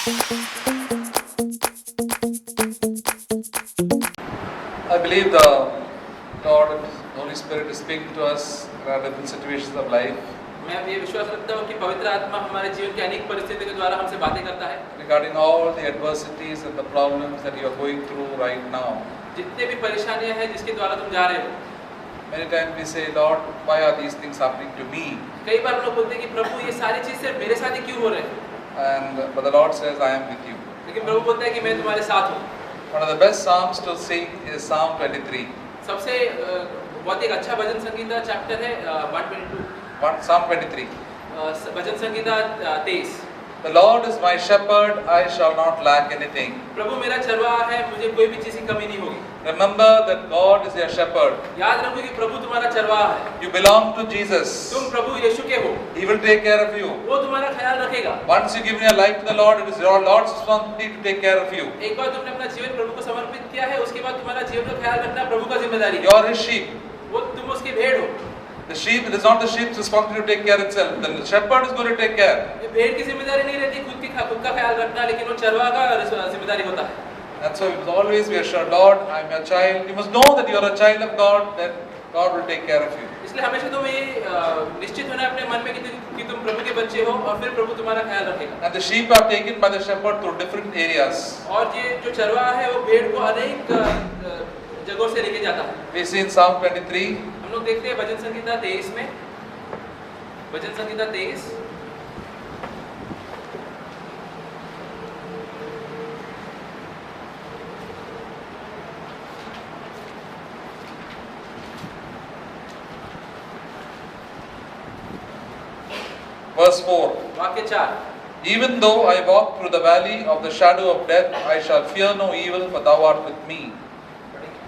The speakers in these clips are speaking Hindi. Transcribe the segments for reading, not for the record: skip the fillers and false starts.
I believe the Lord and Holy Spirit is speaking to us in different situations of life मैं ये विश्वास रखता हूँ कि पवित्र आत्मा हमारे जीवन की अनेक परिस्थितियों के द्वारा हमसे बातें करता है regarding all the adversities and the problems that you are going through right now. जितने भी परेशानियां हैं जिसके द्वारा तुम जा रहे हो। Many times we say, Lord, why are these things happening to me? कई बार हम लोग बोलते हैं कि प्रभु ये सारी चीज सिर्फ मेरे साथ ही क्यों हो रहे हैं, But the Lord says, I am with you. लेकिन प्रभु बोलता है कि मैं तुम्हारे साथ हूँ। One of the best psalms to sing is Psalm 23. सबसे बहुत एक अच्छा भजन संगीता चैप्टर है 122 Psalm 23. Bhajan Sangeeta 23। The Lord is my shepherd, I shall not lack anything. प्रभु मेरा चरवाहा है, मुझे कोई भी चीज की कमी नहीं होगी। Remember that God is your shepherd. याद रखो कि प्रभु तुम्हारा चरवाहा है। You belong to Jesus. तुम प्रभु यीशु के हो। He will take care of you. वो तुम्हारा ख्याल रखेगा। Once you give your life to the Lord, it is your Lord's responsibility to take care of you. एक बार तुमने अपना जीवन प्रभु को समर्पित किया है, उसके बाद तुम्हारा जीवन का ख्याल रखना प्रभु का जिम्मेदारी है। You are His sheep. वो तुम उसकी भेड़ हो। The sheep, it is not the sheep's responsibility to take care itself. The shepherd is going to take care. ये भेड़ की जिम्मेदारी नहीं रहती खुद का ख्याल रखना, लेकिन वो चरवाहा का जिम्मेदारी होता है। And so you must always be assured, Lord, I am your child. You must know that you are a child of God, then God will take care of you. इसलिए हमेशा तुम्हें ये निश्चित होना है अपने मन में कि तुम प्रभु के बच्चे हो और फिर प्रभु तुम्हारा ख्याल रखेगा। And the sheep are taken by the shepherd through different areas. और ये जो चरवाहा है वो भेड़ को अनेक जगहों से लेके जाता है। We see in Psalm 23. हम लोग देखते हैं भजन संगीता 23 में, भजन संगीता 23 Verse 4. वाक्य 4। Even though I walk through the valley of the shadow of death, I shall fear no evil, for thou art with me.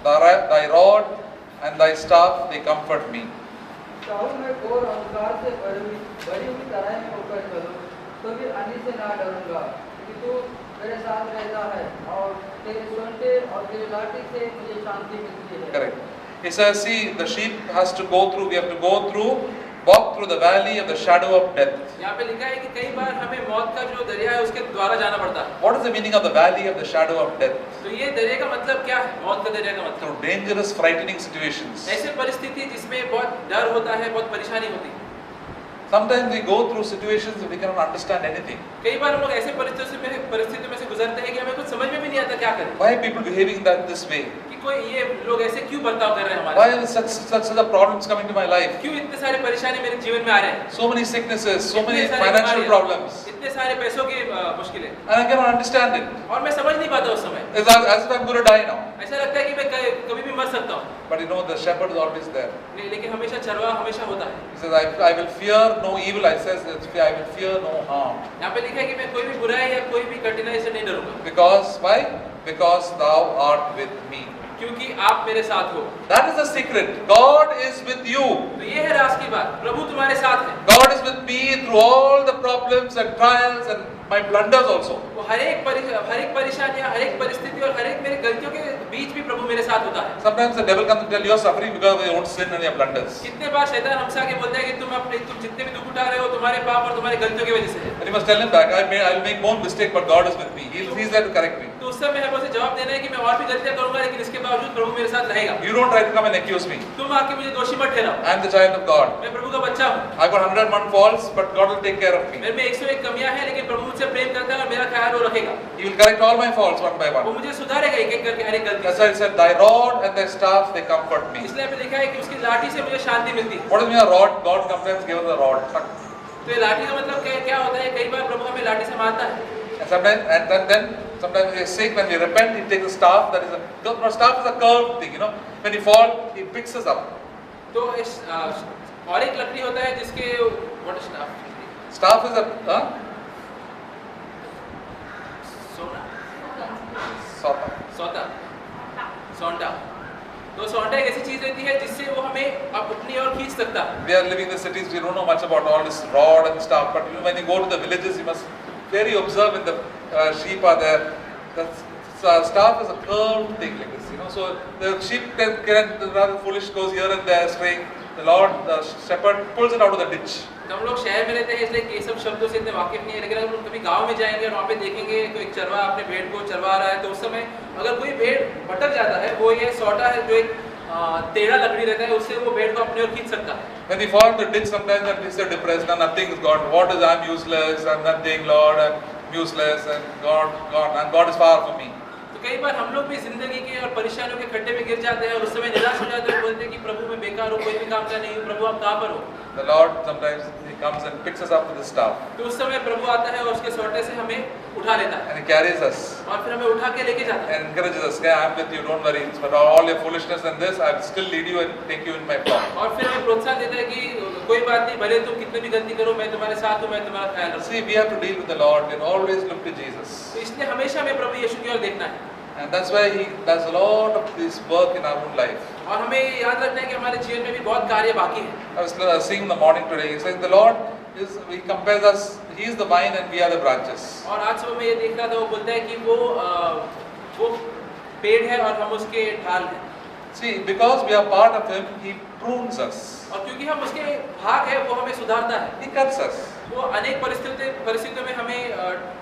Thy rod and thy staff, they comfort me. चाहूं मैं घोर अंधकार से भरी हुई तराई में होकर चलूं, तो भी आंधी से ना डरूंगा, क्योंकि तू मेरे साथ रहता है और तेरे सोंटे और तेरे लाठी से मुझे शांति मिलती है। Correct. He says, see, the sheep has to go through, we have to go through, walk through the valley of the shadow of death. यहाँ पे लिखा है कि कई बार हमें मौत का जो दरिया है उसके द्वारा जाना पड़ता है। What is the meaning of the valley of the shadow of death? तो ये दरिया का मतलब क्या है? मौत का दरिया का मतलब Through dangerous, frightening situations. ऐसे परिस्थिति जिसमें बहुत डर होता है, बहुत परेशानी होती है। Sometimes we go through situations that we cannot understand anything. कई बार हम लोग ऐसे परिस्थितियों में से गुजरते हैं कि हमें कुछ समझ में भी नहीं आता क्या करें। Why are people behaving this way? कि कोई ये लोग ऐसे क्यों बर्ताव कर रहे हैं हमारे Why साथ? are such a problems coming to my life? क्यों इतने सारे परेशानी मेरे जीवन में आ रहे हैं? So many sicknesses, so इतने many सारी financial बीमारियां, problems. इतने सारे पैसों की मुश्किलें, And I cannot understand it. और मैं समझ नहीं पाता उस समय। It's as if I'm going to die now. ऐसा लगता है कि मैं कभी भी मर सकता हूँ। But you know, the shepherd is always there. लेकिन हमेशा चरवाहा हमेशा होता है। He says, I will fear no evil. I says, I will fear no harm. यहाँ पे लिखा है कि मैं कोई भी बुराई या कोई भी कठिनाई से नहीं डरूंगा। Because, why? Because thou art with me. क्योंकि आप मेरे साथ हो। That is the secret. God is with you. तो ये है राज की बात, प्रभु तुम्हारे साथ है। God is with me through all the problems and trials and my blunders also. वो हर एक परेशानियां, हर एक परिस्थिति और हर एक मेरी गलतियों के बीच भी प्रभु मेरे साथ होता है। Sometimes the devil comes and tell you are suffering because of your own sin and your blunders. कितने बार शैतान हमसे आके बोलता है कि तुम जितने भी दुख उठा रहे हो तुम्हारे पाप और तुम्हारी गलतियों की वजह से है। And you must tell him back, I will make more mistake, but God is with me. He's there to correct me. तो उस समय हमें उसे जवाब देना है कि मैं और भी गलतियां करूंगा, लेकिन इसके बावजूद प्रभु मेरे साथ रहेगा। You don't try to come and accuse me. तुम आके मुझे दोषी मत ठहराओ। I am the child of God. मैं प्रभु का बच्चा हूँ। I got 101 faults, but God will take care of me. मेरे में 101 कमियां हैं, लेकिन प्रभु मुझसे प्रेम करता है और मेरा ख्याल वो रखेगा। He will correct all my faults one by वो one. मुझे सुधारेगा एक एक करके हर एक गलती That's से। why he said, thy rod and thy staff, they comfort me. इसलिए पे लिखा है कि उसकी लाठी से मुझे शांति मिलती है। What is mean a rod? God sometimes gives us a rod. तो ये लाठी का मतलब क्या होता है? कई बार प्रभु हमें लाठी से मारता है। And then sometimes we are sick, when we repent, he takes a staff that is staff is a curved thing, you know. When you fall, he picks us up. तो इस और एक लकड़ी होता है जिसके what is staff? Staff is a सोना, sota. सौंटा। तो सौंटा एक ऐसी चीज रहती है जिससे वो हमें अपनी ओर खींच सकता है। We are living in the cities, we don't know much about all this rod and stuff, but you know, when you go to the villages, you must very observe when the sheep are there. The staff is a curved thing like this, you know. So the sheep can rather foolish goes here and there straying. The Lord, the shepherd, pulls it out of the ditch. तो हम लोग शहर में रहते हैं इसलिए ये सब शब्दों से इतने वाकिफ नहीं है, लेकिन अगर हम कभी गांव में जाएंगे और वहाँ पे देखेंगे तो एक चरवा अपने भेड़ को चरवा रहा है, तो उस समय अगर कोई भेड़ भटक जाता है, वो ये सौटा है जो एक टेढ़ा लकड़ी रहता है, उससे वो भेड़ को अपनी ओर खींच सकता है। When we fall in the ditch, sometimes that means they're depressed and nothing is God. What is I'm useless, I'm nothing, Lord, I'm useless, and God is far from me. तो कई बार हम लोग भी जिंदगी के और परेशानियों के खड्डे में गिर जाते हैं और उस समय निराश हो जाते हैं, बोलते हैं कि प्रभु मैं बेकार हूँ, कोई भी काम का नहीं हूँ, प्रभु आप कहाँ पर हो? The Lord sometimes He comes and picks us up with His staff तो उस समय प्रभु आता है और उसके सोटे से हमें उठा लेता है and He carries us और फिर हमें उठा के लेके जाता है and encourages us. Yeah, I'm with you, don't worry. But all your foolishness and this, I will still lead you and take you in my flock. और फिर हमें प्रोत्साहन देता है कि कोई बात नहीं, भले तुम कितनी भी गलती करो, मैं तुम्हारे साथ हूँ, मैं तुम्हारा ख्याल रखूँ। See, we have to deal with the Lord. We always look to Jesus. तो इसलिए हमेशा हमें प्रभु यीशु की ओर देखना है And that's why He does a lot of this work in our own life. और हमें याद रखना है कि हमारे जीवन में भी बहुत कार्य बाकी है। I was seeing in the morning today, He says, the Lord He compares us, He is the vine and we are the branches. और आज सुबह मैं ये देख रहा था, वो बोलता है कि वो पेड़ है और हम उसके ढाल हैं। See, because we are part of Him, He prunes us. और क्योंकि हम उसके भाग है, वो हमें सुधारता है, He cuts us. वो अनेक परिस्थितियों में हमें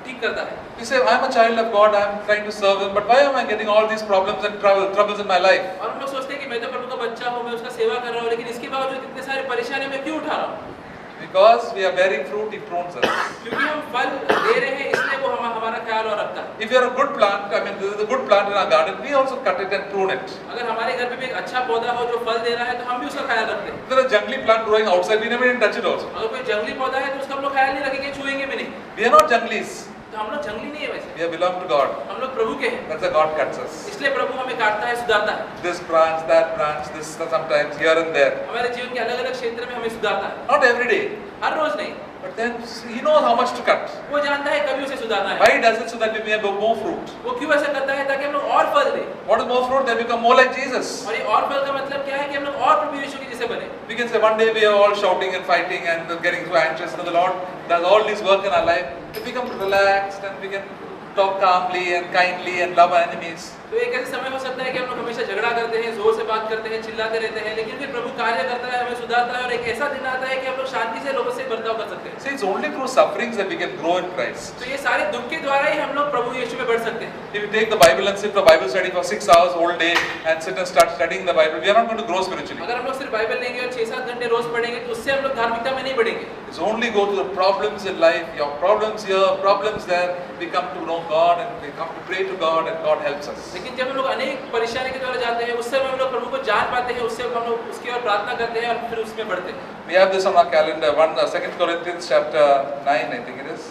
ठीक करता है। You say, I'm a child of God, I'm trying to serve Him, but why am I getting all these problems and troubles in my life? और हम लोग सोचते हैं कि मैं तो प्रभु का बच्चा हूँ, मैं उसका सेवा कर रहा हूँ, लेकिन इसके बावजूद इतने सारे परेशानियां मैं क्यों उठा रहा हूँ? Because we are bearing fruit, He prunes us. क्योंकि हम फल दे रहे हैं, इसलिए वो हमारा ख्याल और रखता है। If you are a good plant, I mean, this is a good plant in our garden, we also cut it and prune it. अगर हमारे घर पे भी एक अच्छा पौधा हो जो फल दे रहा है, तो हम भी उसका ख्याल रखते हैं। If there is a jungly plant growing outside, we never even touch it also. अगर कोई जंगली पौधा है तो उसका हम लोग ख्याल नहीं रखेंगे, छुएंगे भी नहीं। We are not junglies. तो हम लोग जंगली नहीं है वैसे, We belong to God. हम लोग प्रभु के हैं। That's why God cuts us. इसलिए प्रभु हमें काटता है, सुधारता है। This branch, this sometimes here and there. हमारे जीवन के अलग अलग क्षेत्र में हमें सुधारता है, Not every day. हर रोज नहीं। But then He knows how much to cut. वो जानता है कभी उसे सुधारना है। Why He does it? So that we may have more fruit. वो क्यों ऐसा करता है? ताकि हम लोग और फल दें। What is more fruit? They become more like Jesus. और ये और फल का मतलब क्या है कि हम लोग और प्रभु यीशु के जैसे बने। We can say one day we are all shouting and fighting and getting so anxious, and the Lord does all this work in our life. We become relaxed and we can talk calmly and kindly and love our enemies. तो एक ऐसा समय हो सकता है कि हम लोग हमेशा झगड़ा करते हैं, जोर से बात करते हैं, चिल्लाते रहते हैं, लेकिन फिर प्रभु कार्य करता है, हमें सुधारता है और एक ऐसा दिन आता है कि हम लोग शांति से लोगों से बर्ताव कर सकते हैं। See, it's only through sufferings that we can grow in Christ. तो ये सारे दुख के द्वारा ही हम लोग प्रभु यीशु में बढ़ सकते हैं। If you take the Bible and sit for Bible study for 6 hours whole day and sit and start studying the Bible, we are not going to grow spiritually. अगर हम लोग सिर्फ बाइबल लेंगे और 6-7 घंटे रोज पढ़ेंगे तो उससे हम लोग धार्मिकता में नहीं बढ़ेंगे। It's only go to the problems in life, your problems here, problems there, we come to know God and we come to pray to God and God helps us. लेकिन जब हम लोग अनेक परेशानी के द्वारा जाते हैं, उससे हम लोग प्रभु को जान पाते हैं, उससे हम लोग उसकी ओर प्रार्थना करते हैं और फिर उसमें बढ़ते हैं। We have this on our calendar, 2 Corinthians chapter 9, I think it is.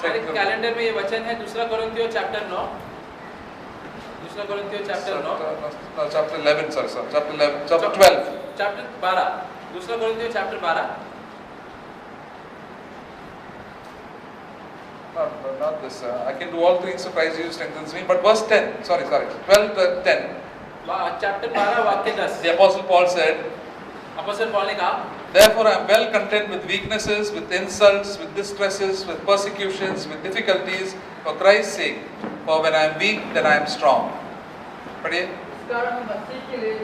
हमारे कैलेंडर में ये वचन है 2 कोरिन्थियों चैप्टर 9, 2 कोरिन्थियों chapter 9, chapter 11, sorry, chapter 11, chapter 12. Chapter 12, 2 कोरिन्थियों chapter 12। Not this. I can do all things through Christ who strengthens me. But verse 10, sorry, 12, 10. Chapter 12 वाक्य 10। The Apostle Paul said, अपोस्तल Paul ने कहा, therefore I am well content with weaknesses, with insults, with distresses, with persecutions, with difficulties, for Christ's sake. For when I am weak, then I am strong. पढ़िए। इस कारण हम मसीह के लिए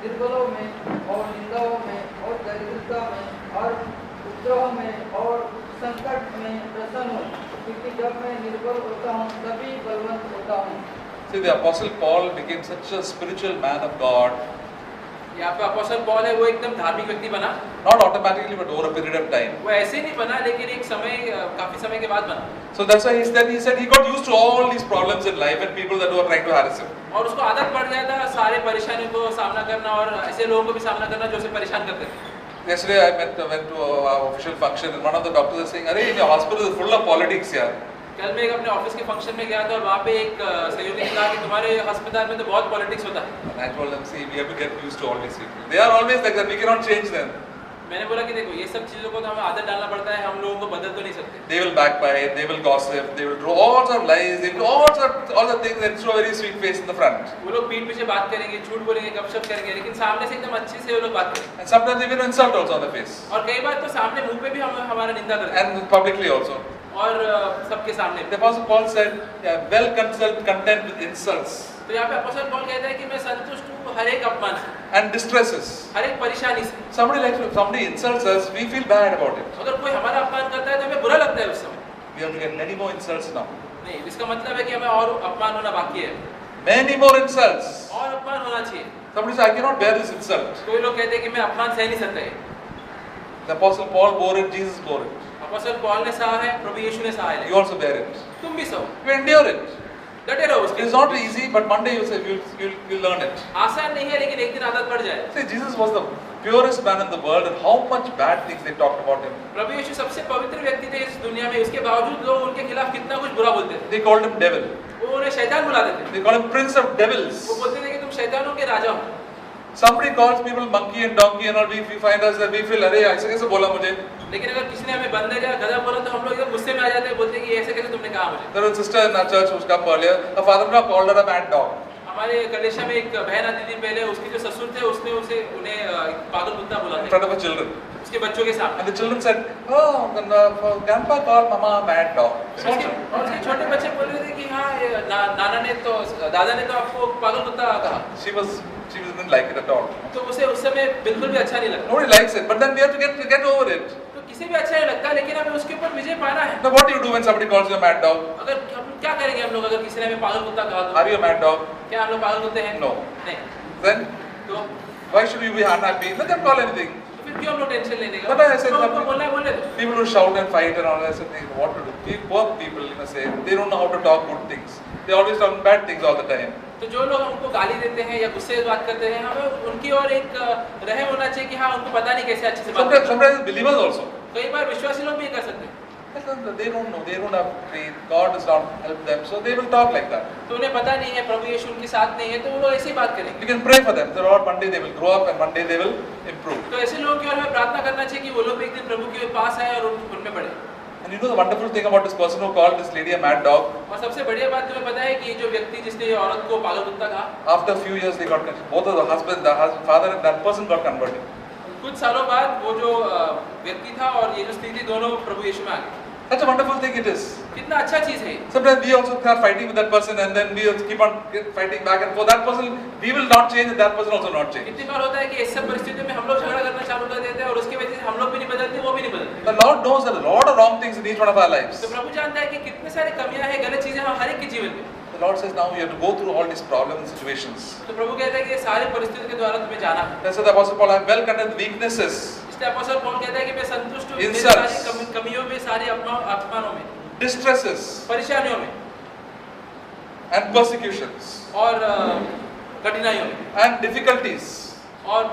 निर्बलों में और निंदाओं में और दरिद्रता में और उपद्रव में और संकट में प्रसन्न हूँ, क्योंकि जब मैं निर्बल होता हूँ तभी बलवंत होता हूँ। See, the Apostle Paul became such a spiritual man of God. यहाँ पे अपोस्तल पौल है, वो एकदम धार्मिक व्यक्ति बना। Not automatically, but over a period of time. वो ऐसे ही नहीं बना, लेकिन एक समय काफी समय के बाद बना। So that's why he said he got used to all these problems in life and people that were trying to harass him. और उसको आदत पड़ गया था सारे परेशानियों को सामना करना और ऐसे लोगों को भी सामना करना जो उसे परेशान करते थे। Yesterday I went to our official function and one of the doctors was saying, "Arey, your hospital is full of politics here." कल मैं अपने ऑफिस के फंक्शन में गया था और वहाँ पे एक सहयोगी ने कहा कि तुम्हारे अस्पताल में तो बहुत पॉलिटिक्स होता है। And I told them, see, we have to get used to all these people. They are always like that. We cannot change them. मैंने बोला कि देखो ये सब चीजों को तो हमें आदत डालना पड़ता है, हम लोगों को बदल तो नहीं सकते। They will backbite, they will gossip, they will draw all sorts of lies, they will do all the things and show a very sweet face in the front. वो लोग पीठ पीछे बात करेंगे, झूठ बोलेंगे, गपशप करेंगे, लेकिन सामने से एकदम अच्छे से वो लोग बात करेंगे। And sometimes even insult also on the face. और कई बार तो सामने मुंह पे भी हम हमारा निंदा करते हैं। And publicly also. और सबके सामने। The Apostle Paul said, "Yeah, well content with insults." तो यहाँ पे अपोस्तल पौल कहता है कि मैं संतुष्ट हूँ हर एक अपमान से, and distresses. हर एक परेशानी से। Somebody insults us, we feel bad about it. अगर कोई हमारा अपमान करता है तो हमें बुरा लगता है उस समय। We have to get many more insults now. नहीं, इसका मतलब है कि हमें और अपमान होना बाकी है, Many more insults. और अपमान होना चाहिए। Somebody says, I cannot bear this insult. कोई लोग कहते हैं कि मैं अपमान सह नहीं सकता है। The Apostle Paul bore it, Jesus bore it. अपोस्तल Paul ने सहा है, प्रभु यीशु ने सहा है, You also bear it. तुम भी सहो, You endure it. डटे रहो It उसके। is not easy, but one day you'll learn it. आसान नहीं है, लेकिन एक दिन आदत पड़ जाए। See, Jesus was the purest man in the world, and how much bad things they talked about him. प्रभु यीशु सबसे पवित्र व्यक्ति थे इस दुनिया में, उसके बावजूद लोग उनके खिलाफ कितना कुछ बुरा बोलते थे। They called him devil. वो उन्हें शैतान बुलाते थे, They called him prince of devils. वो बोलते थे कि तुम शैतानों के राजा हो। Somebody calls people monkey and donkey and all, we find us that we feel, अरे ऐसे कैसे बोला मुझे? लेकिन अगर किसी ने हमें बंदर या गधा बोला तो हम लोग एकदम गुस्से में आ जाते हैं, बोलते हैं कि ऐसे कैसे तुमने कहा मुझे। There was a sister in our church who's come earlier. Her father-in-law called her a mad dog. हमारे कलेशा में एक बहन आती थी पहले, उसके जो ससुर थे उसने उन्हें एक पागल कुत्ता बोला In था front of her children. उसके बच्चों के सामने। And the children said, oh, grandpa called mama a mad dog. और उसके छोटे बच्चे बोल रहे थे कि हाँ दादा ने तो आपको पागल कुत्ता कहा। She didn't like it at all. तो उसे उस समय बिल्कुल भी अच्छा नहीं लगा। Nobody likes it, but then we have to get over it. तो किसी भी अच्छा नहीं लगता, लेकिन हमें उसके ऊपर विजय पाना है। Now what do you do when somebody calls you a mad dog? अगर हम क्या करेंगे हम लोग अगर किसी ने हमें पागल कुत्ता कहा तो? Are you a mad dog? क्या हम लोग पागल कुत्ते हैं? No. नहीं। Then तो why should you be unhappy? Let them call anything. फिर क्यों हम लोग टेंशन लेने का? But I said तो उनको something. बोलना है बोलने दो। People who shout and fight and all that, I said, what to do? Poor people, you must say, they don't know how to talk good things. They always talk bad things all the time. तो जो लोग हमको गाली देते हैं या गुस्से से बात करते हैं, हमें उनकी ओर एक रहम होना चाहिए कि हाँ उनको पता नहीं कैसे अच्छे से बात करना है। Sometimes believers also. कई बार विश्वासी लोग भी ये कर सकते हैं। They don't know, they don't have faith, God does not help them, so they will talk like that. तो उन्हें पता नहीं है, प्रभु यीशु उनके साथ नहीं है, तो वो लोग ऐसे ही बात करेंगे। You can pray for them. The Lord, one day they will grow up and one day they will improve. तो ऐसे लोगों की ओर हमें प्रार्थना करना चाहिए कि वो लोग भी एक दिन प्रभु के पास आए और उनमें बढ़े। And you know the wonderful thing about this person who called this lady a mad dog? और सबसे बढ़िया बात तुम्हें पता है कि ये जो व्यक्ति जिसने ये औरत को पागल कुत्ता कहा, After a few years they got converted. Both of the husband, father and that person got converted. कुछ सालों बाद वो जो व्यक्ति था और ये जो स्त्री थी, दोनों प्रभु यीशु में आ गए। Such a wonderful thing it is. कितना अच्छा चीज है। Sometimes we also are fighting with that person and then we keep on fighting back and forth. That person, we will not change and that person also not change. कितनी बार होता है कि इस सब परिस्थितियों में हम लोग झगड़ा करना चालू कर देते हैं और उसकी वजह से हम लोग भी नहीं बदलते, वो भी नहीं बदलते। The Lord knows that a lot of wrong things in each one of our lives. तो प्रभु जानता है कि कितने सारे कमियां हैं, गलत चीजें हम हर एक के जीवन में। The Lord says now you have to go through all these problems and situations. तो प्रभु कहता है कि ये सारे परिस्थितियों के द्वारा तुम्हें जाना है। That's why the Apostle Paul, I am well content with weaknesses, इसलिए अपोस्तल पौल कहता है कि मैं संतुष्ट हूँ मेरी Insults. सारी कमियों में, सारे अपमानों में, distresses, परेशानियों में and persecutions, और कठिनाइयों में and difficulties. और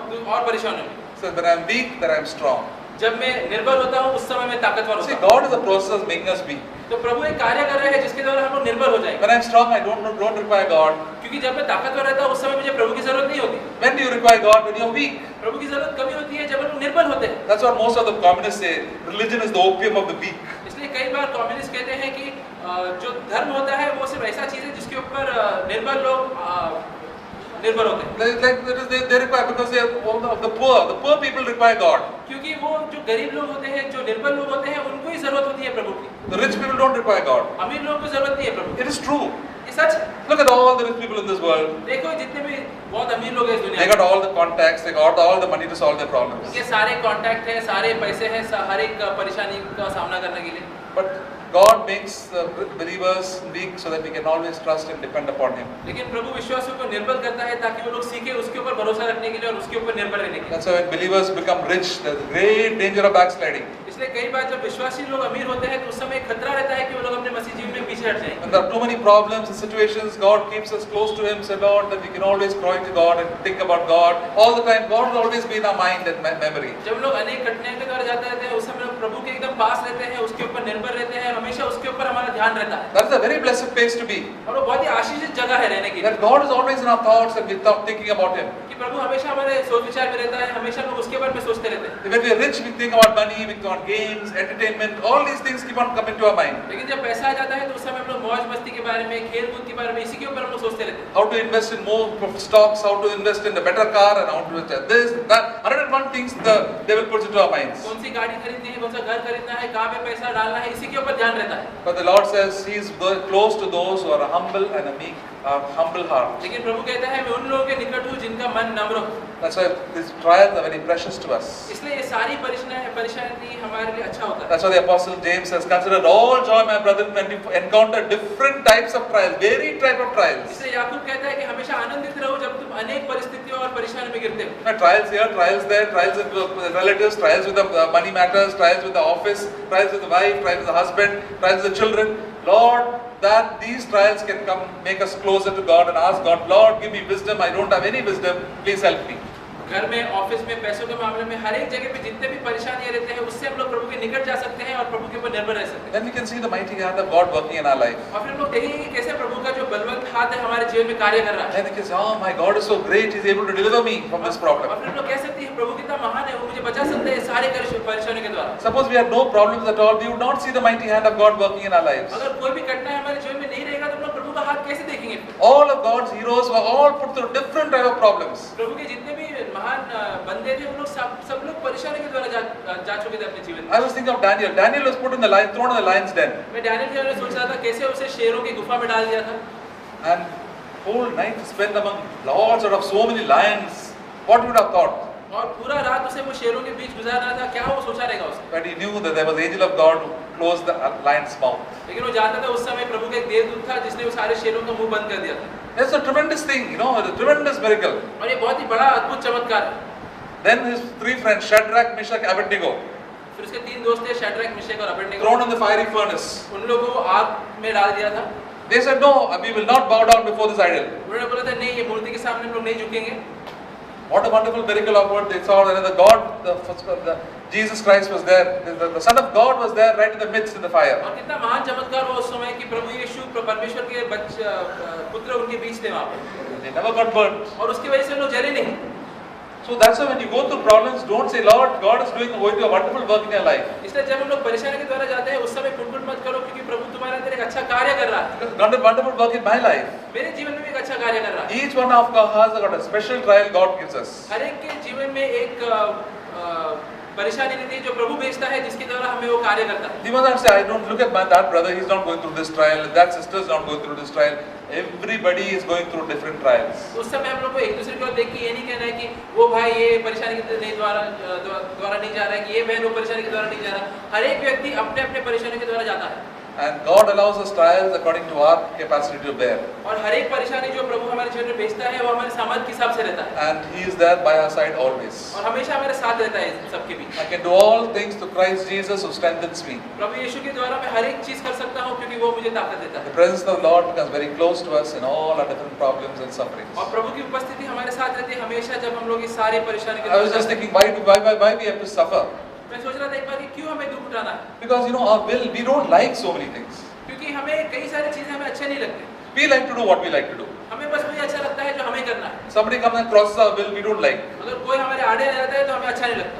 परेशानियों में। So when I am weak, then I am strong. जब मैं निर्बल होता हूँ उस समय मैं ताकतवर See, होता हूँ। God is the process of making us weak. तो प्रभु एक कार्य कर रहे हैं जिसके द्वारा हम लोग निर्बल हो जाएंगे। When I am strong, I don't require God. क्योंकि जब मैं ताकतवर रहता हूँ उस समय मुझे प्रभु की जरूरत नहीं होती। When do you require God? When you are weak. प्रभु की जरूरत कभी होती है जब हम लोग निर्बल होते हैं। That's what most of the communists say. Religion is the opium of the weak. इसलिए कई बार कम्युनिस्ट कहते हैं कि जो धर्म होता है वो सिर्फ ऐसा चीज है जिसके ऊपर निर्बल लोग निर्भर होते हैं। They require because they are the poor people require God. क्योंकि वो जो गरीब लोग होते हैं, जो निर्बल लोग होते हैं, उनको ही जरूरत होती है प्रभु की। The rich people don't require God. अमीर लोगों को जरूरत नहीं है प्रभु की। It is true. ये सच है। Look at all the rich people in this world. देखो जितने भी बहुत अमीर लोग हैं इस दुनिया They में, got all the contacts. They got all the money to solve their problems. उनके सारे कांटेक्ट हैं, सारे पैसे हैं, हर एक परेशानी का सामना करने के लिए। But God makes the believers weak so that we can always trust and depend upon Him. लेकिन प्रभु विश्वासियों को निर्बल करता है ताकि वो लोग सीखे उसके ऊपर भरोसा रखने के लिए और उसके ऊपर निर्भर रहने के लिए। That's why when believers become rich, there's great danger of backsliding. इसलिए कई बार जब विश्वासी लोग अमीर होते हैं तो उस समय खतरा रहता है कि वो लोग अपने मसीह जीवन में पीछे हट जाएंगे। When there are too many problems and situations, God keeps us close to Him, so Lord, that we can always cry to God and think about God all the time. God will always be in our mind and memory. जब लोग अनेक कठिनाइयों के द्वारा जाते रहते हैं उस समय लोग प्रभु के एकदम पास रहते हैं, उसके ऊपर निर्भर रहते हैं, हमेशा उसके ऊपर हमारा ध्यान रहता है। That's a very blessed place to be. और वो बहुत ही आशीषित जगह है रहने के लिए। That God is always in our thoughts and we're thinking about Him. कि प्रभु हमेशा हमारे सोच विचार में रहता है, हमेशा लोग उसके बारे में सोचते रहते हैं। When we are rich, we think about money, we think about games, entertainment, all these things keep on coming to our mind. लेकिन जब पैसा आ जाता है तो उस समय हम लोग मौज मस्ती के बारे में, खेल कूद के बारे में, इसी के ऊपर हम लोग सोचते रहते हैं। How to invest in more stocks, how to invest in a better car, and how to invest in this, that. 101 things the devil puts into our minds. कौन सी गाड़ी खरीदनी है, कौन सा घर खरीदना है, कहाँ पे पैसा डालना है, इसी के ऊपर ध्यान रहता है। But the Lord says He is close to those who are humble and a meek, humble heart. लेकिन प्रभु कहता है मैं उन लोगों के निकट हूँ जिनका मन नम्र हो। That's why these trials are very precious to us. इसलिए ये सारी परेशानी हमारे लिए अच्छा होता है। That's why the Apostle James says, "Consider all joy, my brethren, when you encounter different types of trials, varied type of trials." इसलिए याकूब कहता है कि हमेशा आनंदित रहो जब तुम अनेक परिस्थितियों और परेशानी में गिरते हो। Trials here, trials there, trials with relatives, trials with the money matters, trials with the office, trials with the wife, trials with the husband, trials with the children. Lord, that these trials can come make us closer to God and ask God, Lord, give me wisdom. I don't have any wisdom. Please help me. घर में, ऑफिस में, पैसों के मामले में, हर एक जगह पे जितने भी परेशानियां रहते हैं, उससे हम लोग प्रभु के निकट जा सकते हैं और प्रभु के ऊपर निर्भर रह सकते हैं। Then we can see the mighty hand of God working in our life. और फिर हम लोग देखेंगे कि कैसे प्रभु का जो बलवंत हाथ है हमारे जीवन में कार्य कर रहा है। Then we can say, oh, my God is so great. He's able to deliver me from this problem. और फिर हम लोग कह सकते हैं प्रभु कितना महान है, वो मुझे बचा सकते हैं सारे परेशानियों के द्वारा। Suppose we had no problems at all, we would not see the mighty hand of God working in our lives. अगर कोई भी कठिनाई हमारे जीवन में नहीं रहेगा तो हम लोग प्रभु का हाथ कैसे देखेंगे? All of God's heroes were all put through different type of problems. प्रभु के जितने भी महान बंदे थे, वो लोग सब लोग परेशानी के द्वारा जा चुके थे अपने जीवन में। I was thinking of Daniel. Daniel was put in the lion, thrown in the lion's den. मैं डैनियल के बारे में सोच रहा था कैसे उसे शेरों की गुफा में डाल दिया था। And whole night spent among lots of so many lions. What would have thought? और पूरा रात उसे वो शेरों के बीच गुजारना था, क्या वो सोचा रहेगा उसे? But he knew that there was angel of God who closed the lion's mouth. लेकिन वो जानता था उस समय प्रभु का एक देवदूत था जिसने वो सारे शेरों का मुंह बंद कर दिया था। It's a tremendous thing, a tremendous miracle. और ये बहुत ही बड़ा अद्भुत चमत्कार है। Then his three friends, Shadrach, Meshach, Abednego, फिर उसके तीन दोस्त थे, शैड्रक, मिशक और अबेदnego, thrown in the fiery furnace. उन लोगों को आग में डाल दिया था। They said, no, we will not bow down before this idol. उन्होंने बोला था नहीं, ये मूर्ति के सामने हम लोग नहीं झुकेंगे। What a wonderful miracle of what they saw. That the God, Jesus Christ was there. The Son of God was there right in the midst in the fire. और कितना महान चमत्कार हुआ उस समय कि प्रभु यीशु परमेश्वर के पुत्र उनके बीच थे वहाँ पे। They never got burnt. और उसकी वजह से लोग जले नहीं। So that's why when you go through problems, don't say, Lord, God is going to do a wonderful work in your life. इसलिए जब हम लोग परेशानी के द्वारा जाते हैं उस समय फुटफुट मत करो क्योंकि प्रभु तुम्हारे अंदर एक अच्छा कार्य कर रहा है। Because God did wonderful work in my life. मेरे जीवन में भी एक अच्छा कार्य कर रहा है। Each one of us has got a special trial God gives us. हर एक के जीवन में एक परेशानी रहती है जो प्रभु भेजता है जिसके द्वारा हमें वो कार्य करता है। You must not say, I don't look at that brother, he's not going through this trial, that sister is not going through this trial. Everybody is going through different trials. उस समय हम लोग को एक दूसरे की ओर देख के ये नहीं कहना है कि वो भाई ये परेशानी के द्वारा नहीं जा रहा है, कि ये बहन वो परेशानी के द्वारा नहीं जा रहा। हर एक व्यक्ति अपने अपने परेशानी के द्वारा जाता है। And God allows us trials according to our capacity to bear. और हर एक परेशानी जो प्रभु हमारे जीवन में भेजता है वो हमारे सामर्थ्य के हिसाब से रहता है। And He is there by our side always. और हमेशा हमारे साथ रहता है सबके बीच। I can do all things through Christ Jesus who strengthens me. प्रभु यीशु के द्वारा मैं हर एक चीज कर सकता हूँ क्योंकि वो मुझे ताकत देता है। The presence of the Lord becomes very close to us in all our different problems and sufferings. और प्रभु की उपस्थिति हमारे साथ रहती है हमेशा जब हम लोग इस सारे परेशानी के I was just thinking, why we have to suffer? मैं सोच रहा था एक बार कि क्यों हमें दुख उठाना है? Because our will, we don't like so many things. क्योंकि हमें कई सारी चीजें हमें अच्छे नहीं लगते। We like to do what we like to do. हमें बस वही अच्छा लगता है जो हमें करना है। Somebody comes and crosses our will, we don't like. अगर कोई हमारे आड़े आ जाता है तो हमें अच्छा नहीं लगता।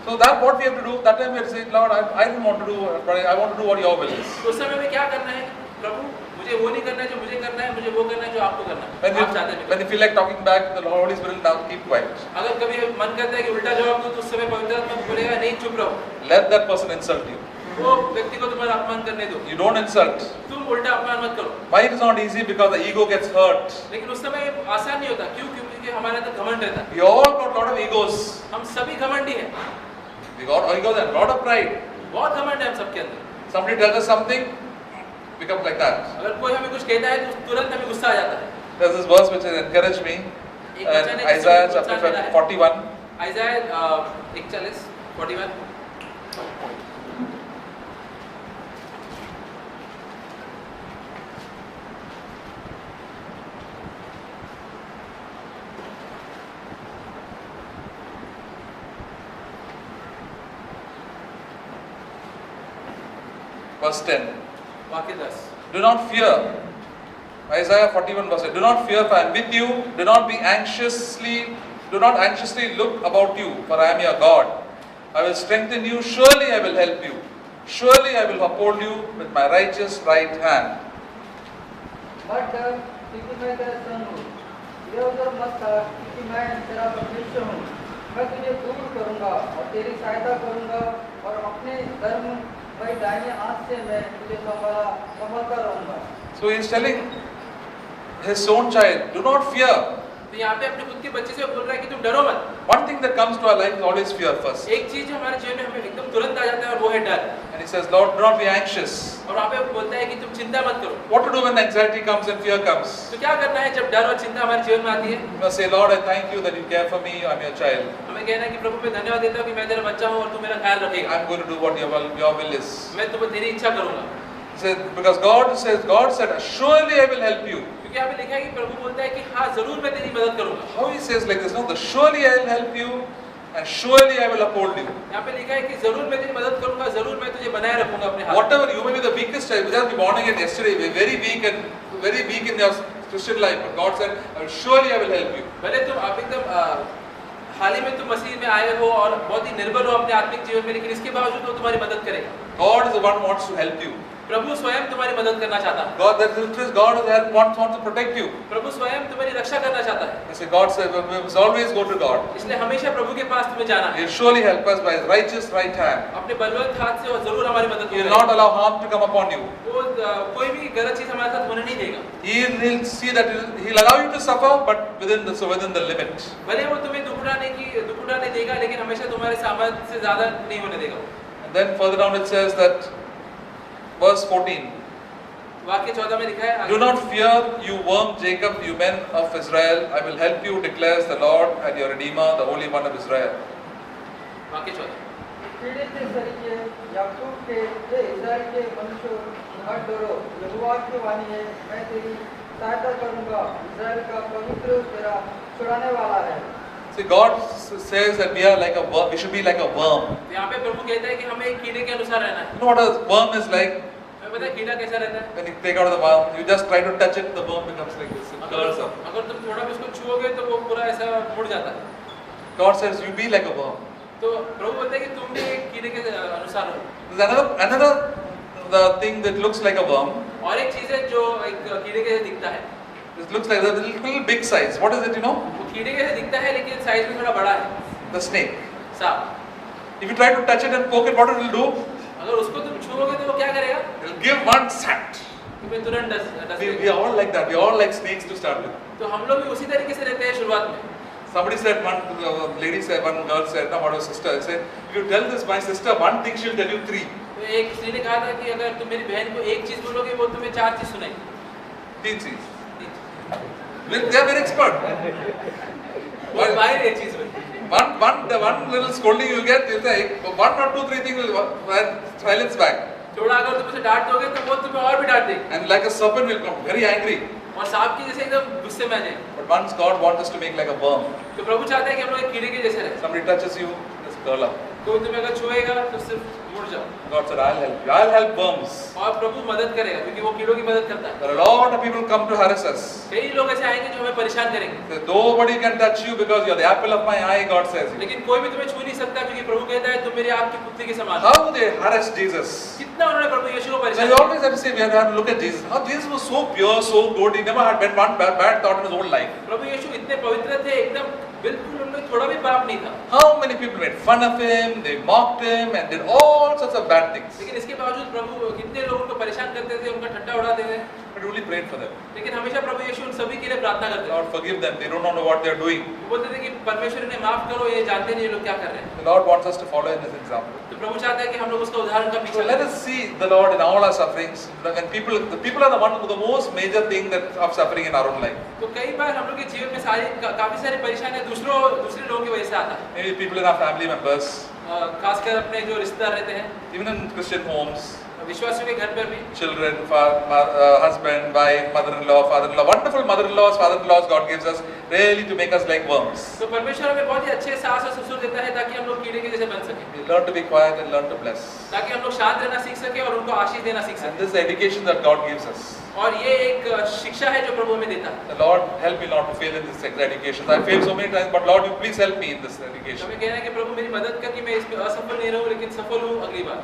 So that what we have to do. That time we have to say, Lord, I don't want to do, but I want to do what Your will is. उस समय में क्या करना है? प्रभु मुझे वो नहीं करना है जो मुझे करना है, मुझे वो करना है जो आपको करना है। आप चाहते हैं। When you feel like talking back, the Holy Spirit now keep quiet. अगर कभी मन करता है कि उल्टा जवाब दूं तो उस समय पवित्र आत्मा बोलेगा नहीं चुप रहो। Let that person insult you. वो व्यक्ति को तुम्हारा अपमान करने दो। You don't insult. तुम उल्टा अपमान मत करो। Why it is not easy? Because the ego gets hurt. लेकिन उस समय आसान नहीं होता। क्यों? क्योंकि हमारे अंदर घमंड रहता है। We all got lot of egos. हम सभी घमंडी हैं। We got egos and lot of pride. बहुत घमंड है हम सबके अंदर। Somebody tells us something, become like that. अगर कोई हमें कुछ कहता है तो तुरंत हमें गुस्सा आ जाता है। There's this verse which has encouraged me. In Isaiah chapter 41. Isaiah 41. Verse 10. वाक्य 10। Do not fear, Isaiah 41 verse 8. Do not fear, for I am with you. Do not anxiously look about you, for I am your God. I will strengthen you. Surely I will help you. Surely I will uphold you with my righteous right hand. मत डर, क्योंकि मैं तेरा संग हूँ। इधर उधर मत था, क्योंकि मैं तेरा परमेश्वर हूँ। मैं तुझे दूर करूँगा और तेरी सहायता करूँगा और अपने धर्म भाई दाहिने हाथ से मैं तुझे संभालता रहूँगा। So he is telling his own child, do not fear. तो यहाँ पे अपने खुद के बच्चे से बोल रहा है कि तुम डरो मत। One thing that comes to our life is always fear first. एक चीज जो हमारे जीवन में हमें एकदम तुरंत आ जाता है और वो है डर। And he says, Lord, do not be anxious. और वहाँ पे बोलता है कि तुम चिंता मत करो। What to do when anxiety comes and fear comes? तो क्या करना है जब डर और चिंता हमारे जीवन में आती है? You must say, Lord, I thank you that you care for me. I'm your child. हमें कहना है कि प्रभु मैं धन्यवाद देता हूँ कि मैं तेरा बच्चा हूँ और तू मेरा ख्याल रखेगा। I'm going to do what your will is. मैं तुम्हें तेरी इच्छा करूँगा। He said, because God said, surely I will help you. क्योंकि यहाँ पे लिखा है कि प्रभु बोलता है कि हाँ जरूर मैं तेरी मदद करूँगा। How he says like this? No, the surely I will help you and surely I will uphold you. यहाँ पे लिखा है कि जरूर मैं तेरी मदद करूँगा, जरूर मैं तुझे बनाए रखूँगा अपने हाथ। Whatever you may be the weakest child, just be born again yesterday, be very weak in your Christian life, but God said, surely I will help you. भले तुम आप एकदम हाल ही में तुम मसीह में आए हो और बहुत ही निर्बल हो अपने आत्मिक जीवन में, लेकिन इसके बावजूद वो तुम्हारी मदद करेगा। God is the one who wants to help you. प्रभु स्वयं तुम्हारी मदद करना चाहता है। God wants to protect you. प्रभु स्वयं तुम्हारी रक्षा करना चाहता है। You say, God said, we must always go to God. इसलिए हमेशा प्रभु के पास तुम्हें जाना है। He will surely help us by His righteous right hand. अपने बलवंत हाथ से वो जरूर हमारी मदद He will करेगा। not allow harm to come upon you. वो कोई भी गलत चीज हमारे साथ होने नहीं देगा। He'll see that He'll allow you to suffer, but within the limit. भले वो तुम्हें दुख उठाने देगा, लेकिन हमेशा तुम्हारे सामर्थ्य से ज्यादा नहीं होने देगा। And then further down it says that, verse 14. वाक्य 14 में लिखा है, Do not fear, you worm Jacob, you men of Israel. I will help you, declares the Lord and your Redeemer, the Holy One of Israel. वाक्य 14 पीड़ित सरीखे याकूब के ये इस्राएल के मनुष्यों मत डरो, यहोवा की वाणी है, मैं तेरी सहायता करूंगा, इस्राएल का पवित्र तेरा छुड़ाने वाला है। See, God says that we should be like a worm. यहाँ पे प्रभु कहता है कि हमें एक कीड़े के अनुसार रहना है। You know what a worm is like? हमें पता है कीड़ा कैसा रहता है? When you take out the worm, you just try to touch it, the worm becomes like this. It curls up. अगर तुम थोड़ा भी उसको छुओगे तो वो पूरा ऐसा मुड़ जाता है। God says, you be like a worm. तो प्रभु बोलता है कि तुम भी एक कीड़े के अनुसार हो। There's another the thing that looks like a worm. और एक चीज है जो एक कीड़े के जैसे दिखता है। It looks like a little big size. What is it, you know? वो कीड़े के जैसे दिखता है, लेकिन साइज में थोड़ा बड़ा है। The snake. सांप। If you try to touch it and poke it, what it will do? अगर उसको तुम छुओगे तो वो क्या करेगा? It will give one sat. तुम्हें तुरंत डस We are all like that. We are all like snakes to start with. तो हम लोग भी उसी तरीके से रहते हैं शुरुआत में। Somebody said, one girl said, no, what her sister said, if you tell my sister one thing, she'll tell you three. तो एक स्त्री ने कहा था कि अगर तुम मेरी बहन को एक चीज बोलोगे, वो तुम्हें चार चीज सुनाएगी। Three things. They are very expert. बहुत माहिर है चीज में। One little scolding you'll get, you'll say, one or two, three things will silence back. थोड़ा अगर तुम उसे डांट दोगे तो वो तुम्हें और भी डांट देगी। And like a serpent will come, very angry. और सांप की जैसे एकदम गुस्से में आ जाएगी। But once God wants us to make like a worm. तो प्रभु चाहता है कि हम लोग एक कीड़े के जैसे रहें। Somebody touches you, just curl up. कोई तुम्हें अगर छुएगा तो सिर्फ मुड़ जाओ। God said, I'll help you. I'll help worms. और प्रभु मदद करेगा, क्योंकि वो कीड़ों की मदद करता है। There are a lot of people come to harass us. कई लोग ऐसे आएंगे जो हमें परेशान करेंगे। Nobody can touch you because you're the apple of my eye, God says. लेकिन कोई भी तुम्हें छू नहीं सकता, क्योंकि प्रभु कहता है तुम मेरे आँख की पुतली के समान हो। How they harassed Jesus. कितना उन्होंने प्रभु यीशु को So परेशान we किया। always have to say, we have to look at Jesus. How Jesus was so pure, so good. He never had one bad thought in his whole life. प्रभु यीशु इतने पवित्र थे, एकदम बिल्कुल उनमें थोड़ा भी पाप नहीं था। How many people made fun of him, they mocked him, and did all sorts of bad things. लेकिन इसके बावजूद प्रभु कितने लोगों को परेशान करते थे, उनका ठट्टा उड़ाते थे। But he only prayed for them. लेकिन हमेशा प्रभु यीशु उन सभी के लिए प्रार्थना करते थे। Lord, forgive them. They don't know what they are doing. वो बोलते थे कि परमेश्वर इन्हें माफ करो, ये जानते नहीं ये लोग क्या कर रहे हैं। The Lord wants us to follow in His example. तो प्रभु चाहता है कि हम लोग उसका उदाहरण का So पीछे let चलें। us see the Lord in all our sufferings. When the people are the most major thing that of suffering in our own life. तो कई बार हम लोग के जीवन में काफी सारी परेशानियां दूसरे लोगों की वजह से आता है। Maybe people in our family members, खासकर अपने जो रिश्तेदार रहते हैं, even in Christian homes. विश्वासियों के घर पर भी Children, husband, wife, mother-in-law, father-in-law, wonderful mother-in-laws, father-in-laws God gives us really to make us like worms. तो परमेश्वर हमें बहुत ही अच्छे सास और ससुर देता है ताकि हम लोग कीड़े के जैसे बन सके, We learn to be quiet and learn to bless. ताकि हम लोग शांत रहना सीख सके और उनको आशीष देना सीख And सके। this is the education that God gives us. और ये एक शिक्षा है जो प्रभु हमें देता है। The Lord help me not to fail in this education. I failed so many times, but Lord, you please help me in this education. हमें कहना है कि प्रभु मेरी मदद कर कि मैं इसमें असफल नहीं रहूं लेकिन सफल हूं अगली बार।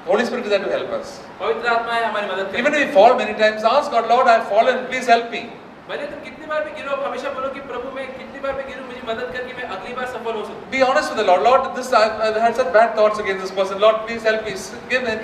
Holy Spirit is there to help us. पवित्र आत्मा है हमारी मदद करे। Even if we fall many times, ask God, Lord, I have fallen, please help me. भले तुम कितनी बार भी गिरो, आप हमेशा बोलो कि प्रभु मैं कितनी बार भी गिरूं, मुझे मदद कर कि मैं अगली बार सफल हो सकूं। Be honest with the Lord. Lord, this I had such bad thoughts against this person. Lord, please help me.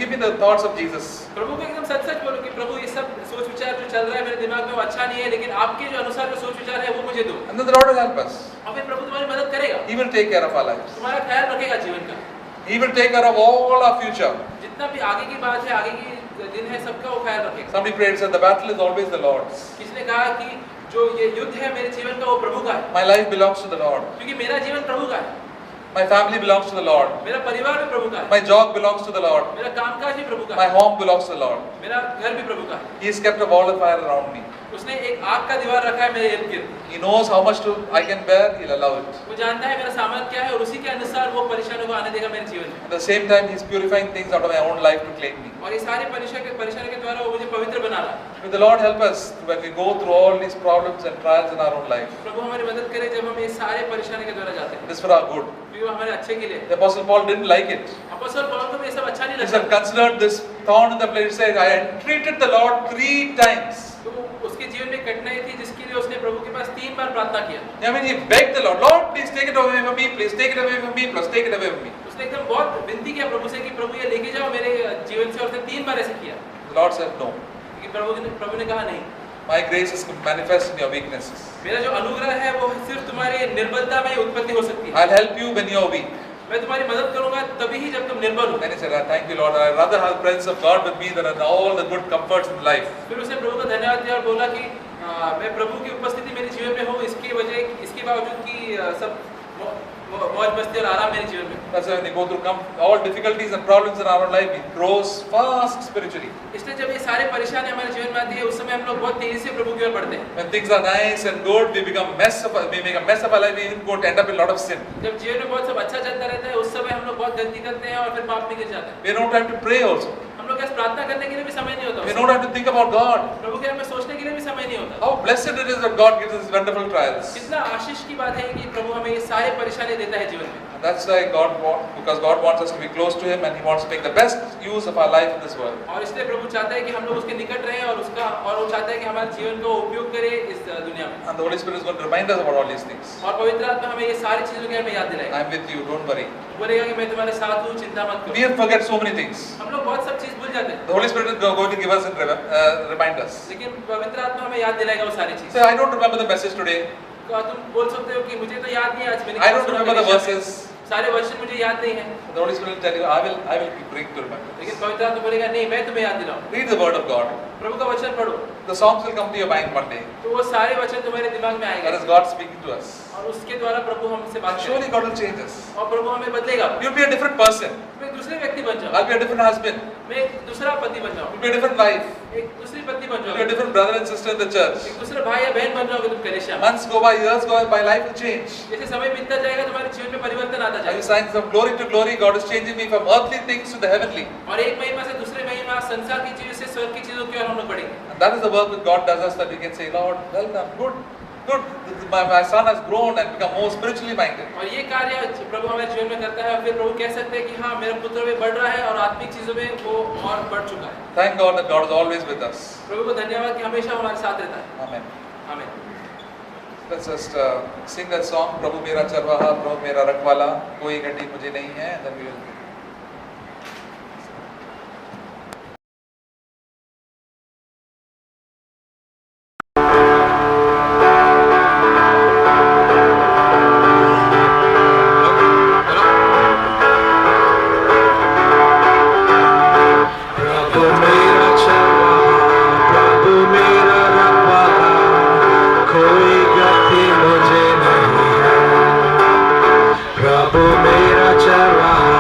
Give me the thoughts of Jesus. प्रभु को एकदम सच सच बोलो कि प्रभु ये सब सोच विचार जो चल रहा है मेरे दिमाग में वो अच्छा नहीं है, लेकिन आपके जो अनुसार जो सोच विचार है वो मुझे दो। And then the Lord will help us. और फिर प्रभु तुम्हारी मदद करेगा, He will take care of our lives. तुम्हारा ख्याल रखेगा जीवन का। He will take care of all our future. जितना भी आगे की बात है, आगे की दिन है, सबका वो ख्याल रखेगा। Somebody prayed and said, the battle is always the Lord's. किसी ने कहा कि जो ये युद्ध है मेरे जीवन का वो प्रभु का है, My life belongs to the Lord. क्योंकि मेरा जीवन प्रभु का है, My family belongs to the Lord. मेरा परिवार भी प्रभु का है, My job belongs to the Lord. मेरा कामकाज भी प्रभु का My है, home belongs to the Lord. मेरा घर भी प्रभु का है। He has kept a wall of fire around me. उसने एक आग का दीवार रखा है मेरे इर्द गिर्द। He knows how much I can bear. He'll allow it. वो जानता है मेरा सामर्थ्य क्या है और उसी के अनुसार वो परेशानियों को आने देगा मेरे जीवन में। At the same time, He's purifying things out of my own life to claim me. और ये सारे परेशानी के द्वारा वो मुझे पवित्र बना रहा है। May the Lord help us when we go through all these problems and trials in our own life. प्रभु हमारी मदद करे जब हम ये सारे परेशानी के द्वारा जाते हैं, It is for our good. क्योंकि वो हमारे अच्छे के लिए। The Apostle Paul didn't like it. अपोस्तल Paul को भी ये सब अच्छा नहीं He लगता। said, considered this thorn in the flesh. He said, I entreated the Lord 3 times. तो उसके जीवन में कठिनाई थी जिसके लिए उसने प्रभु के पास 3 बार प्रार्थना किया। I mean, he begged the Lord, Lord, please take it away from me. Please take it away from me. Please take it away from me. उसने एकदम बहुत विनती किया प्रभु से कि प्रभु ये लेके जाओ मेरे जीवन से, और उसने 3 बार ऐसे किया। The Lord said, no. लेकिन प्रभु ने कहा नहीं, My grace is manifest in your weaknesses. मेरा जो अनुग्रह है वो सिर्फ तुम्हारी निर्बलता में उत्पत्ति हो सकती है। I'll help you when you're weak. मैं तुम्हारी मदद करूंगा तभी ही जब तुम निर्बल हो। Then he said, thank you, Lord. I'd rather have the presence of God with me than all the good comforts in life. फिर उसने प्रभु का धन्यवाद दिया और बोला कि मैं प्रभु की उपस्थिति मेरे जीवन में हो, इसके बावजूद कि सब मौज मस्ती और आराम मेरे जीवन में। That's why when we go through all difficulties and problems in our own life, we grows fast spiritually. इसलिए जब ये सारे परेशानी हमारे जीवन में आती है, उस समय हम लोग बहुत तेजी से प्रभु की ओर बढ़ते हैं। When things are nice and good, we make a mess of our life. We even go to end up in a lot of sin. जब जीवन में बहुत सब अच्छा चलता रहता है, उस समय हम लोग बहुत गलती करते हैं और फिर पाप में गिर जाते हैं। We don't have to pray also. हम लोग कैसे प्रार्थना करने के लिए भी समय नहीं होता। We don't have to think about God. प्रभु के बारे में सोचने के लिए भी समय नहीं होता। How blessed it is that God gives us wonderful trials. कितना आशीष की बात है कि प्रभु हमें ये सारे परेशानी देता है जीवन में। And that's why because God wants us to be close to Him and He wants to make the best use of our life in this world. और इसलिए प्रभु चाहता है कि हम लोग उसके निकट रहें और वो चाहता है कि हमारे जीवन को उपयोग करे इस दुनिया में। And the Holy Spirit is going to remind us about all these things. और पवित्र आत्मा हमें ये सारी चीजों के बारे में याद दिलाएगा। I'm with you, don't worry. बोलेगा कि मैं तुम्हारे साथ हूँ, चिंता मत करो। We forget so many things. हम लोग बहुत सब चीज भूल जाते हैं। The Holy Spirit is going to give us and remind us. लेकिन पवित्र आत्मा हमें याद दिलाएगा वो सारी चीज। Say, I don't remember the message today. तो तुम बोल सकते हो कि मुझे तो याद नहीं है आज मैंने। I don't remember the verses. सारे वचन मुझे याद नहीं है। The Holy Spirit will tell you, I will bring to remember. लेकिन पवित्र आत्मा बोलेगा नहीं, मैं तुम्हें याद दिलाऊं। Read the Word of God. प्रभु का वचन पढ़ो। The songs will come to your mind one day. तो वो सारे वचन तुम्हारे दिमाग में That आएंगे। is God speaking to us. और उसके द्वारा प्रभु हमसे बात Surely करेगा। God will change us. और प्रभु हमें बदलेगा। You'll be a different person. मैं एक दूसरे व्यक्ति बन जाऊँ। I'll be a different husband. मैं एक दूसरा पति बन जाऊँ। You'll be a different wife. एक दूसरी पत्नी बन You'll be a जाऊँ। different brother and sister in the church. एक दूसरा भाई या बहन बन जाओगे तुम कलीसिया में। Months go by, years go by, my life will change. जैसे समय बीतता जाएगा तुम्हारे जीवन में परिवर्तन आता I will जाएगा। sign from glory to glory. God is changing me from earthly things to the heavenly. और एक महिमा से दूसरे महिमा, संसार की चीजों से स्वर्ग की चीजों की ओर हम लोग बढ़ेंगे। And that is the work that God does us, that we can say, Lord, well done, good. My son has grown and become more spiritually minded. और ये कार्य प्रभु हमारे जीवन में करता है और फिर प्रभु कह सकते हैं कि हाँ मेरा पुत्र भी बढ़ रहा है और आत्मिक चीजों में वो और बढ़ चुका है। Thank God that God is always with us. प्रभु को धन्यवाद कि हमेशा हमारे साथ रहता है। Amen. आमीन। Let's just sing that song, प्रभु मेरा चरवाहा, प्रभु मेरा रखवाला, कोई घटी मुझे नहीं है. And then we will प्रभु मेरा चरवाहा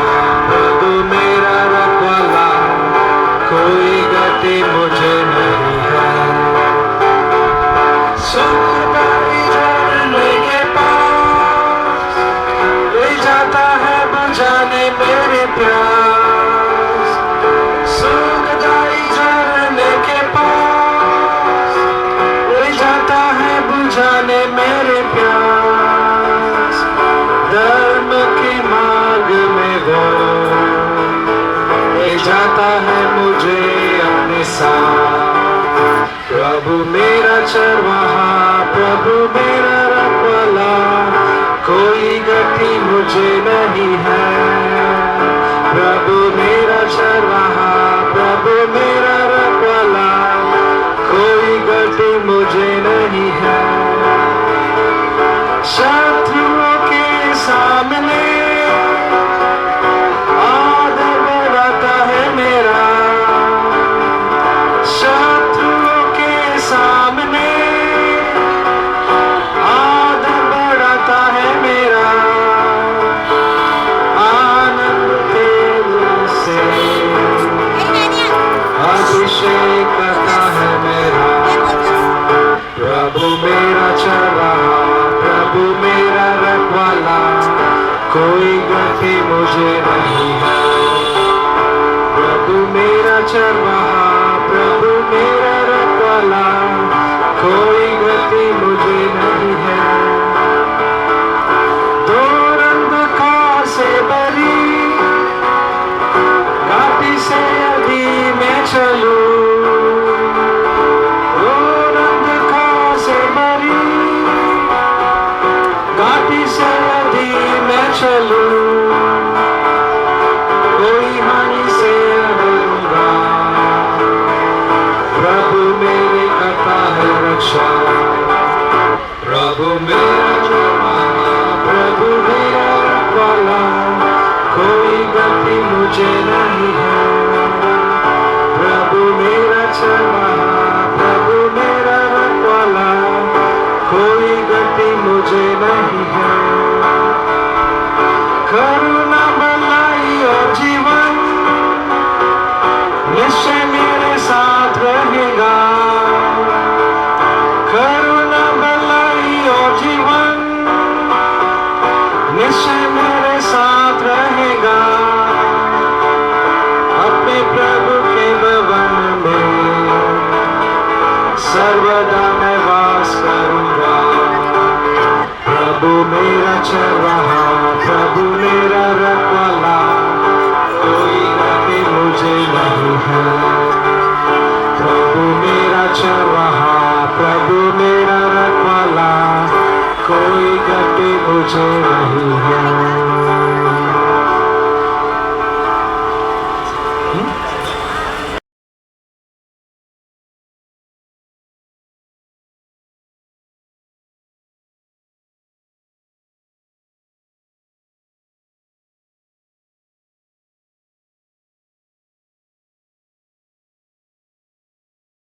प्रभु मेरा चरवाहा, प्रभु मेरा रखवाला, कोई गति मुझे नहीं है। प्रभु मेरा चरवाहा, प्रभु मेरा रखवाला, कोई गति मुझे नहीं है। शत्रुओं के सामने आदर बढ़ाता है मेरा, शत्रुओं के सामने आदर बढ़ाता है मेरा। आनंद तेल से अभिषेक करता है मेरा। प्रभु मेरा चरवाहा, प्रभु मेरा रखवाला, कोई गति मुझे नहीं है। प्रभु मेरा चरवाहा, प्रभु मेरा रखवाला, कोई गति मुझे नहीं है। दूर अंधकार से भरी घाटी से अभी मैं चलूं, दूर अंधकार से भरी घाटी से अभी मैं चलूं, कोई हानि से डरूंगा। प्रभु मेरी करता है रक्षा, प्रभु मेरा चरवाहा, प्रभु मेरा रखवाला, कोई गति मुझे नहीं है। प्रभु मेरा चरवाहा, प्रभु मेरा रखवाला, कोई गति मुझे नहीं है। करुणा भलाई और जीवन निश्चय मेरे साथ रहेगा। करुणा भलाई और जीवन निश्चय मेरे साथ रहेगा। अपने प्रभु के भवन में सर्वदा मैं वास करूंगा। प्रभु मेरा चरवाहा, प्रभु मेरा रखवाला, कोई गति मुझे नहीं है। प्रभु मेरा चरवाहा, प्रभु मेरा रखवाला, कोई गति मुझे नहीं है।